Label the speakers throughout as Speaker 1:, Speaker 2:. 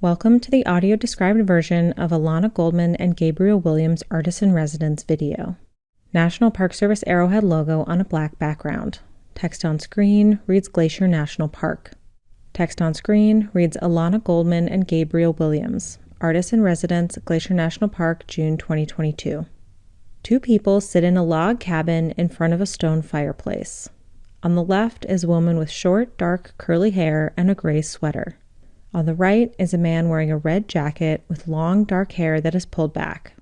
Speaker 1: Welcome to the audio-described version of Ilana Goldman and Gabriel Williams' Artist-in-Residence video. National Park Service arrowhead logo on a black background. Text on screen reads Glacier National Park. Text on screen reads Ilana Goldman and Gabriel Williams, Artist-in-Residence, Glacier National Park, June 2022. Two people sit in a log cabin in front of a stone fireplace. On the left is a woman with short, dark, curly hair and a gray sweater. On the right is a man wearing a red jacket with long, dark hair that is pulled back.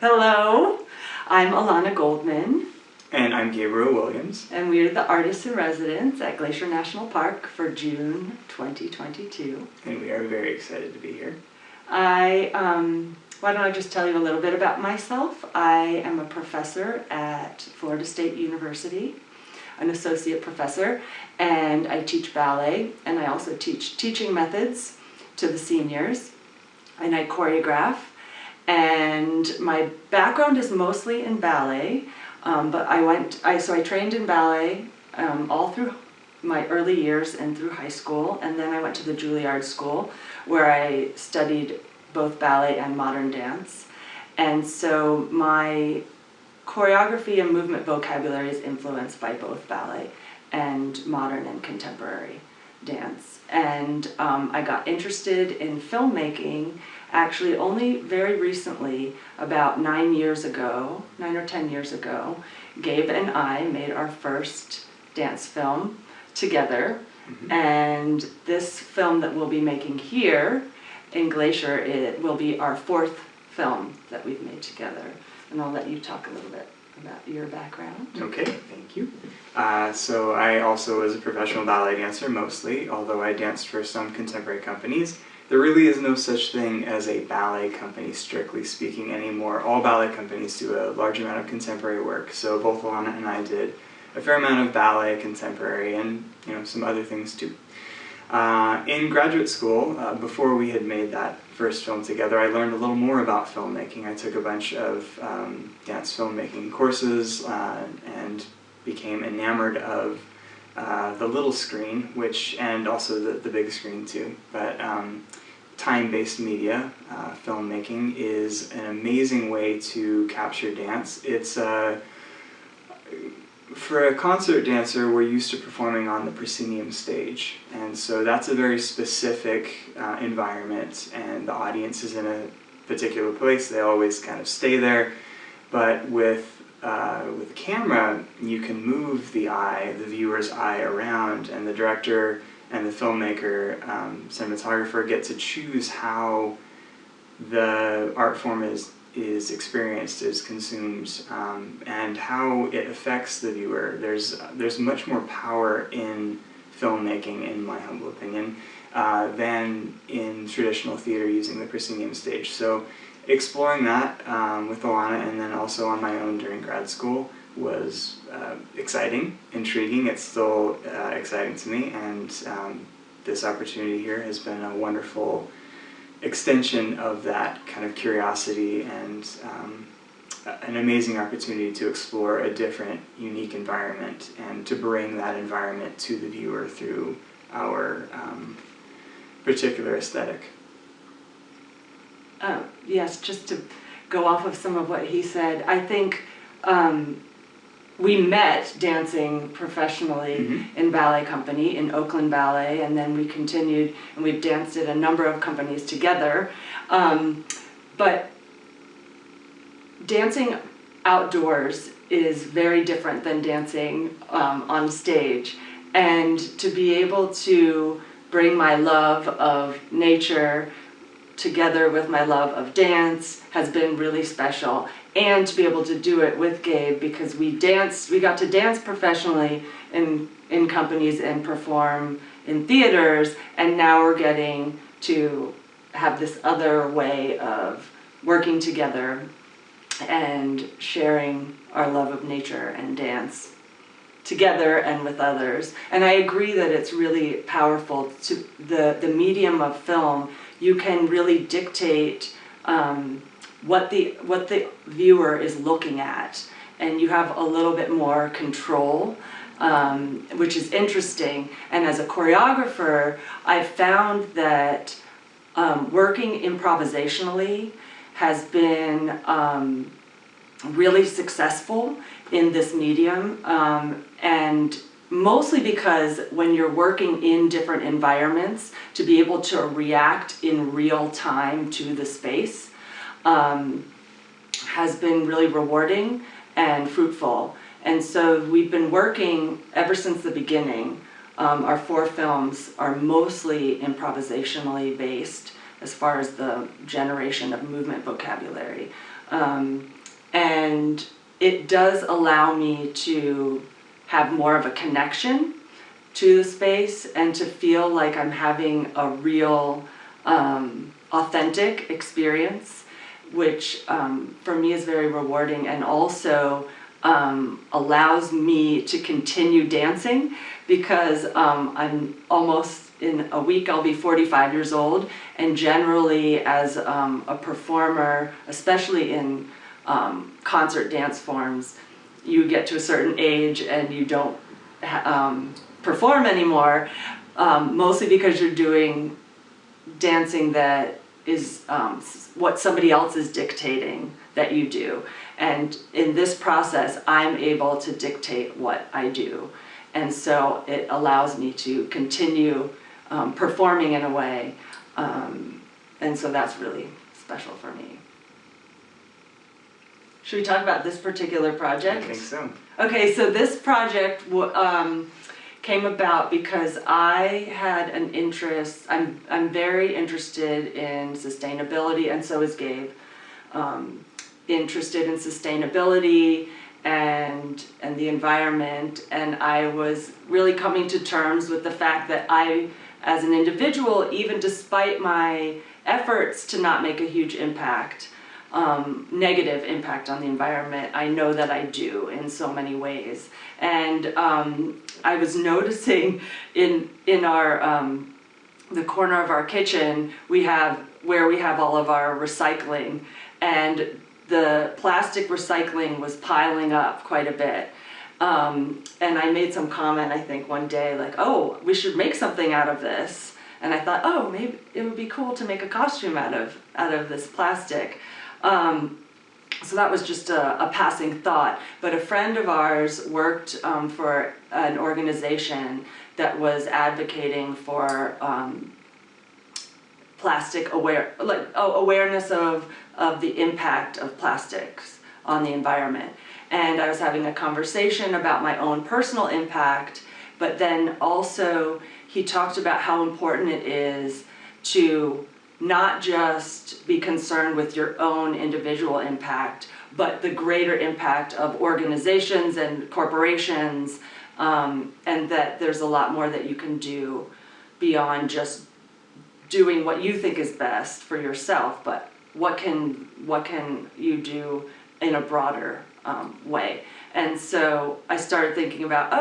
Speaker 2: Hello, I'm Ilana Goldman.
Speaker 3: And I'm Gabriel Williams.
Speaker 2: And we are the Artists in Residence at Glacier National Park for June 2022.
Speaker 3: And we are very excited to be here.
Speaker 2: Why don't I just tell you a little bit about myself? I am a professor at Florida State University, an associate professor, and I teach ballet, and I also teach teaching methods to the seniors, and I choreograph. And my background is mostly in ballet, but I trained in ballet all through my early years and through high school, and then I went to the Juilliard School where I studied both ballet and modern dance. And so my choreography and movement vocabulary is influenced by both ballet and modern and contemporary dance. And I got interested in filmmaking actually only very recently, about 9 or 10 years ago. Gabe and I made our first dance film together. Mm-hmm. And this film that we'll be making here in Glacier, it will be our fourth film that we've made together. And I'll let you talk a little bit about your background.
Speaker 3: Okay, thank you. So I also was a professional ballet dancer mostly, although I danced for some contemporary companies. There really is no such thing as a ballet company, strictly speaking, anymore. All ballet companies do a large amount of contemporary work, so both Ilana and I did a fair amount of ballet, contemporary, and some other things too. In graduate school, before we had made that first film together, I learned a little more about filmmaking. I took a bunch of dance filmmaking courses and became enamored of the little screen, and also the big screen too. But time-based media, filmmaking, is an amazing way to capture dance. It's for a concert dancer, we're used to performing on the proscenium stage, and so that's a very specific environment, and the audience is in a particular place. They always kind of stay there, but with camera, you can move the viewer's eye around, and the director and the filmmaker, cinematographer, get to choose how the art form is experienced, is consumed, and how it affects the viewer. There's much more power in filmmaking, in my humble opinion, than in traditional theater using the proscenium stage. So exploring that with Ilana, and then also on my own during grad school, was exciting, intriguing. It's still exciting to me, and this opportunity here has been a wonderful extension of that kind of curiosity, and an amazing opportunity to explore a different, unique environment, and to bring that environment to the viewer through our particular aesthetic.
Speaker 2: Yes, just to go off of some of what he said, I think we met dancing professionally in ballet company, in Oakland Ballet, and then we continued, and we've danced at a number of companies together. But dancing outdoors is very different than dancing on stage. And to be able to bring my love of nature together with my love of dance has been really special. And to be able to do it with Gabe, because we got to dance professionally in companies and perform in theaters, and now we're getting to have this other way of working together and sharing our love of nature and dance together and with others. And I agree that it's really powerful to the medium of film. You can really dictate what the viewer is looking at, and you have a little bit more control, which is interesting. And as a choreographer, I've found that working improvisationally has been really successful in this medium, and mostly because when you're working in different environments, to be able to react in real time to the space has been really rewarding and fruitful. And so we've been working ever since the beginning. Our 4 films are mostly improvisationally based as far as the generation of movement vocabulary. And it does allow me to have more of a connection to the space and to feel like I'm having a real authentic experience, which for me is very rewarding, and also allows me to continue dancing, because I'm almost, in a week I'll be 45 years old, and generally as a performer, especially in concert dance forms, you get to a certain age and you don't perform anymore, mostly because you're doing dancing that is what somebody else is dictating that you do. And in this process, I'm able to dictate what I do. And so it allows me to continue performing in a way. And so that's really special for me. Should we talk about this particular project?
Speaker 3: I think so.
Speaker 2: Okay, so this project came about because I had an interest. I'm very interested in sustainability, and so is Gabe. Interested in sustainability and the environment, and I was really coming to terms with the fact that I, as an individual, even despite my efforts to not make a huge impact, negative impact on the environment, I know that I do in so many ways. And I was noticing in our the corner of our kitchen, we have all of our recycling, and the plastic recycling was piling up quite a bit. And I made some comment, I think one day, like, oh, we should make something out of this. And I thought, oh, maybe it would be cool to make a costume out of this plastic. So that was just a passing thought. But a friend of ours worked for an organization that was advocating for plastic awareness of the impact of plastics on the environment. And I was having a conversation about my own personal impact, but then also he talked about how important it is to not just be concerned with your own individual impact, but the greater impact of organizations and corporations, and that there's a lot more that you can do beyond just doing what you think is best for yourself, but what can you do in a broader way. And so I started thinking about,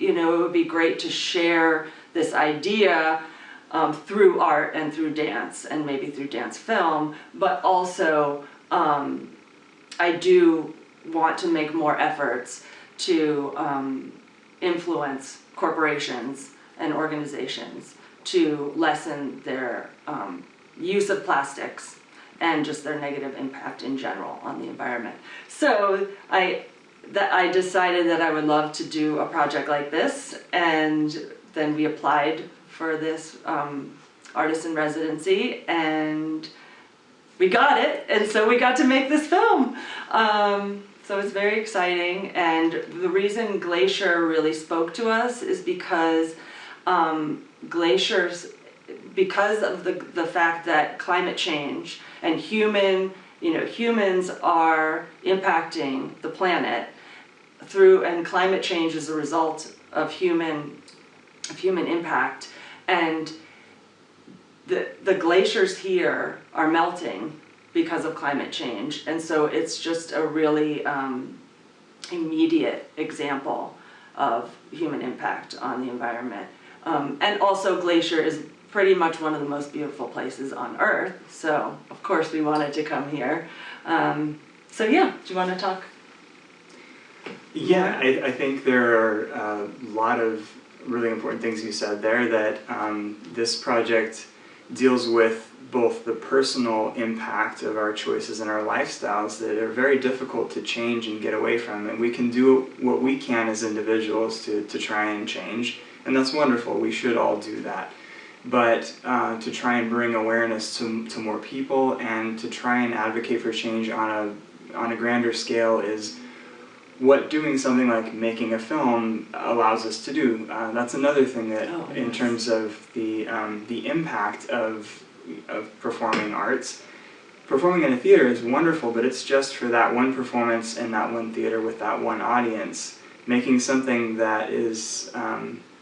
Speaker 2: it would be great to share this idea through art and through dance, and maybe through dance film, but also I do want to make more efforts to influence corporations and organizations to lessen their use of plastics and just their negative impact in general on the environment. So I decided that I would love to do a project like this, and then we applied for this artist in residency, and we got it, and so we got to make this film. So it's very exciting, and the reason Glacier really spoke to us is because glaciers, because of the fact that climate change and humans are impacting the planet and climate change is a result of human impact, and the glaciers here are melting because of climate change, and so it's just a really immediate example of human impact on the environment. And also Glacier is pretty much one of the most beautiful places on Earth, so of course we wanted to come here. So yeah, do you want to talk?
Speaker 3: Yeah, I think there are a lot of really important things you said there, that this project deals with both the personal impact of our choices and our lifestyles that are very difficult to change and get away from. And we can do what we can as individuals to try and change, and that's wonderful. We should all do that. But to try and bring awareness to more people and to try and advocate for change on a grander scale is what doing something like making a film allows us to do. That's another thing that, in terms of the impact of performing arts, performing in a theater is wonderful, but it's just for that one performance in that one theater with that one audience. Making something that is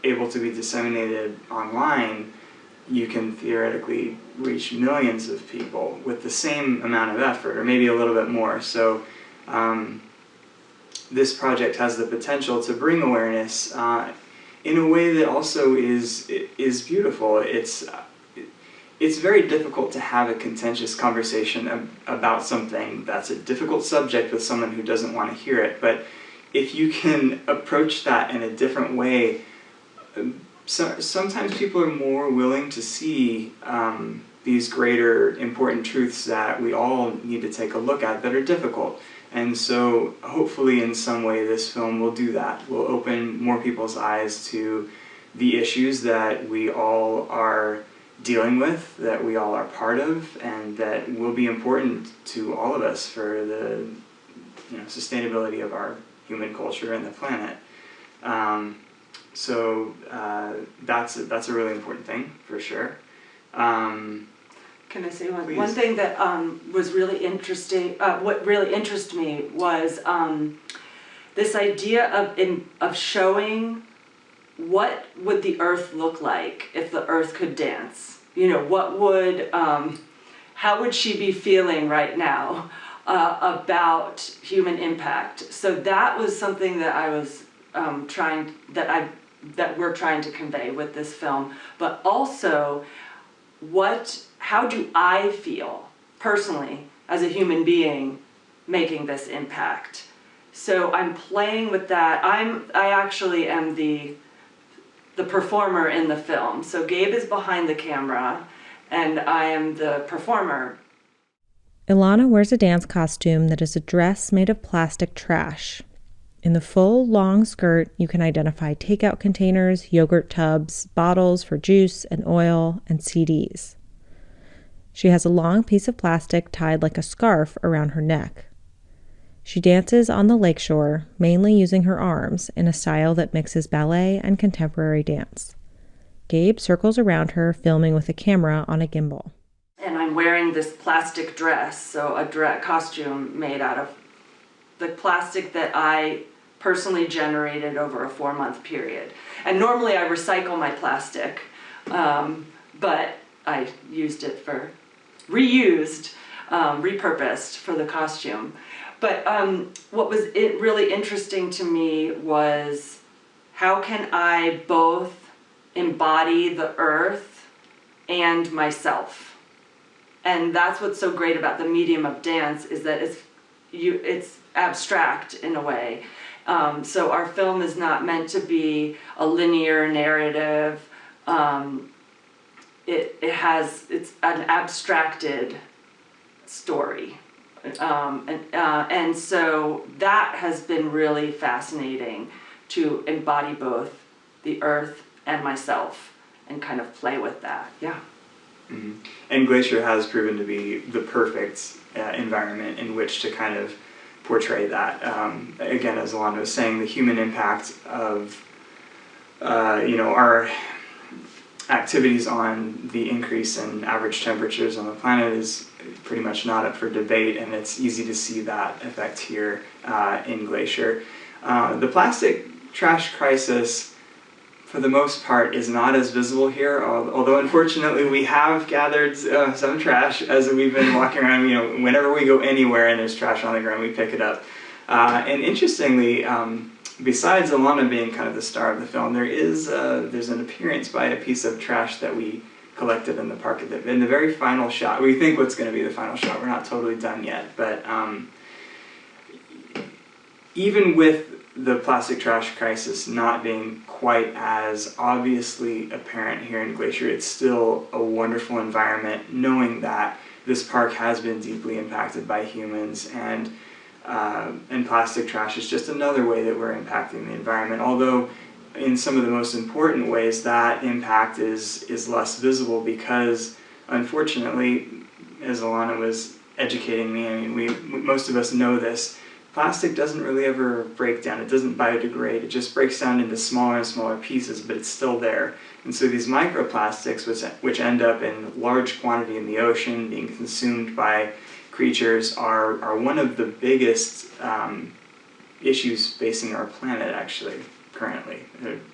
Speaker 3: able to be disseminated online, you can theoretically reach millions of people with the same amount of effort, or maybe a little bit more. So this project has the potential to bring awareness in a way that also is beautiful. It's very difficult to have a contentious conversation about something that's a difficult subject with someone who doesn't want to hear it. But if you can approach that in a different way, sometimes people are more willing to see these greater important truths that we all need to take a look at that are difficult. And so hopefully in some way this film will do that. Will open more people's eyes to the issues that we all are dealing with, that we all are part of, and that will be important to all of us for the sustainability of our human culture and the planet. So that's a really important thing, for sure.
Speaker 2: Can I say one thing that was really interesting? What really interested me was this idea of showing what would the Earth look like if the Earth could dance. What would, how would she be feeling right now about human impact? So that was something that I was that we're trying to convey with this film, but also how do I feel personally as a human being making this impact? So I'm playing with that. I actually am the performer in the film. So Gabe is behind the camera and I am the performer.
Speaker 1: Ilana wears a dance costume that is a dress made of plastic trash. In the full, long skirt, you can identify takeout containers, yogurt tubs, bottles for juice and oil, and CDs. She has a long piece of plastic tied like a scarf around her neck. She dances on the lakeshore, mainly using her arms, in a style that mixes ballet and contemporary dance. Gabe circles around her, filming with a camera on a gimbal.
Speaker 2: And I'm wearing this plastic dress, so a costume made out of the plastic that I personally generated over a 4-month period. And normally I recycle my plastic, but I used it for repurposed for the costume. But what was really interesting to me was how can I both embody the earth and myself? And that's what's so great about the medium of dance, is that it's abstract in a way. So our film is not meant to be a linear narrative. It's an abstracted story. And so that has been really fascinating, to embody both the earth and myself and kind of play with that. Yeah.
Speaker 3: Mm-hmm. And Glacier has proven to be the perfect environment in which to kind of portray that. Again, as Ilana was saying, the human impact of our activities on the increase in average temperatures on the planet is pretty much not up for debate, and it's easy to see that effect here in Glacier. The plastic trash crisis, for the most part, is not as visible here, although unfortunately we have gathered some trash as we've been walking around. Whenever we go anywhere and there's trash on the ground, we pick it up. And interestingly, besides Ilana being kind of the star of the film, there's an appearance by a piece of trash that we collected in the park. In the very final shot, we think what's going to be the final shot. We're not totally done yet, but even with the plastic trash crisis not being quite as obviously apparent here in Glacier, it's still a wonderful environment knowing that this park has been deeply impacted by humans, and plastic trash is just another way that we're impacting the environment. Although in some of the most important ways that impact is less visible, because unfortunately, as Ilana was educating me, I mean, most of us know this, plastic doesn't really ever break down. It doesn't biodegrade. It just breaks down into smaller and smaller pieces, but it's still there. And so these microplastics, which end up in large quantity in the ocean, being consumed by creatures, are one of the biggest issues facing our planet, actually, currently.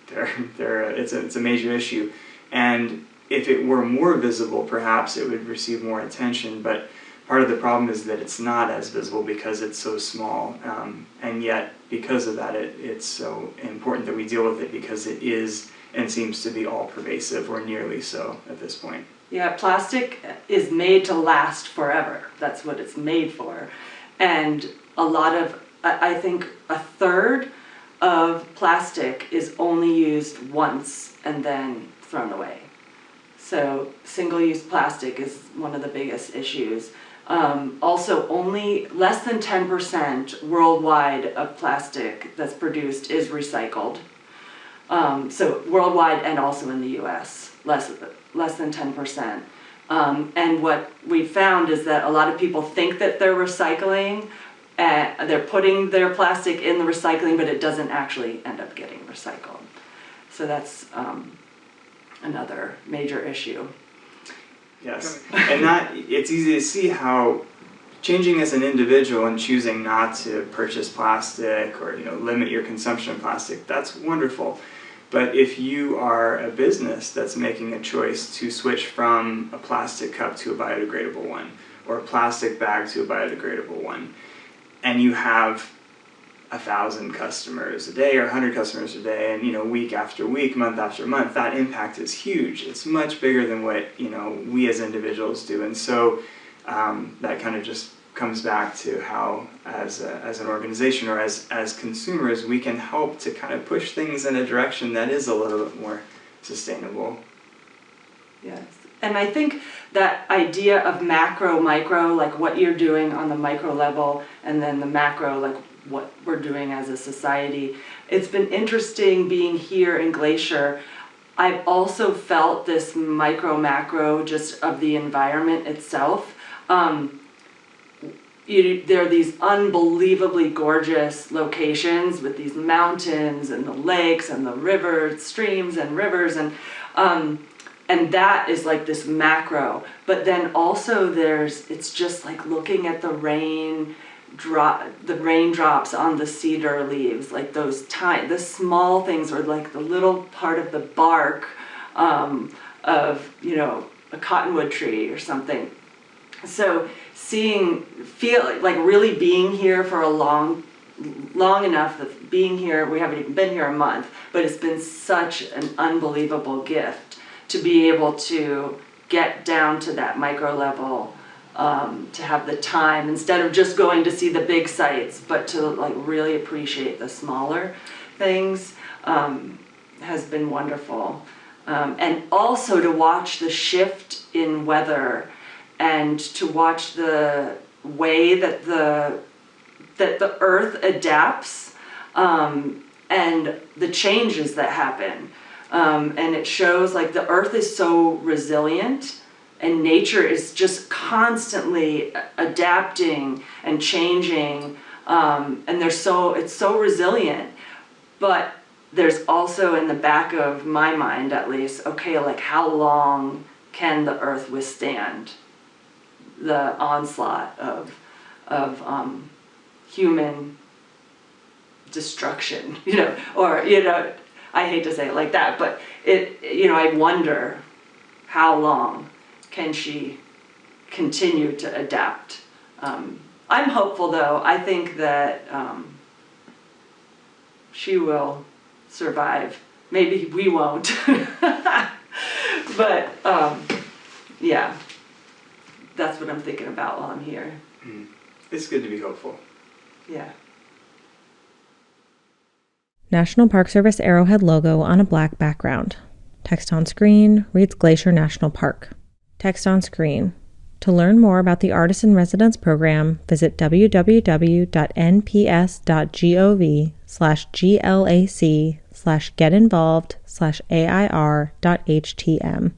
Speaker 3: It's a major issue. And if it were more visible, perhaps it would receive more attention, but part of the problem is that it's not as visible because it's so small, and yet because of that it's so important that we deal with it, because it is and seems to be all pervasive, or nearly so at this point.
Speaker 2: Yeah, plastic is made to last forever. That's what it's made for. And I think a third of plastic is only used once and then thrown away. So single-use plastic is one of the biggest issues. Also, only less than 10% worldwide of plastic that's produced is recycled. So worldwide and also in the US, less than 10%. And what we found is that a lot of people think that they're recycling, they're putting their plastic in the recycling, but it doesn't actually end up getting recycled. So that's another major issue.
Speaker 3: Yes, and it's easy to see how changing as an individual and choosing not to purchase plastic, or limit your consumption of plastic, that's wonderful. But if you are a business that's making a choice to switch from a plastic cup to a biodegradable one, or a plastic bag to a biodegradable one, and you have 1,000 customers a day or 100 customers a day, and week after week, month after month, that impact is huge. It's much bigger than what we as individuals do, and so that kind of just comes back to how, as an organization or as consumers, we can help to kind of push things in a direction that is a little bit more sustainable.
Speaker 2: Yes, and I think that idea of macro, micro, like what you're doing on the micro level, and then the macro, like what we're doing as a society. It's been interesting being here in Glacier. I've also felt this micro macro just of the environment itself. There are these unbelievably gorgeous locations with these mountains and the lakes and the rivers, streams and rivers, and that is like this macro. But then also it's just like looking at the raindrops on the cedar leaves, like the small things, or like the little part of the bark of a cottonwood tree or something. So feel like really being here for long enough, that being here, we haven't even been here a month, but it's been such an unbelievable gift to be able to get down to that micro level. To have the time, instead of just going to see the big sites, but to like really appreciate the smaller things, has been wonderful. And also to watch the shift in weather, and to watch the way that the earth adapts, and the changes that happen. And it shows like the earth is so resilient, and nature is just constantly adapting and changing, and it's so resilient. But there's also in the back of my mind, at least, okay, like how long can the earth withstand the onslaught of human destruction? Or I hate to say it like that, but I wonder how long can she continue to adapt. I'm hopeful, though. I think that she will survive. Maybe we won't. But yeah, that's what I'm thinking about while I'm here.
Speaker 3: It's good to be hopeful.
Speaker 2: Yeah.
Speaker 1: National Park Service Arrowhead logo on a black background. Text on screen reads Glacier National Park. Text on screen. To learn more about the Artist in Residence program, visit www.nps.gov/glac/getinvolved/air.htm.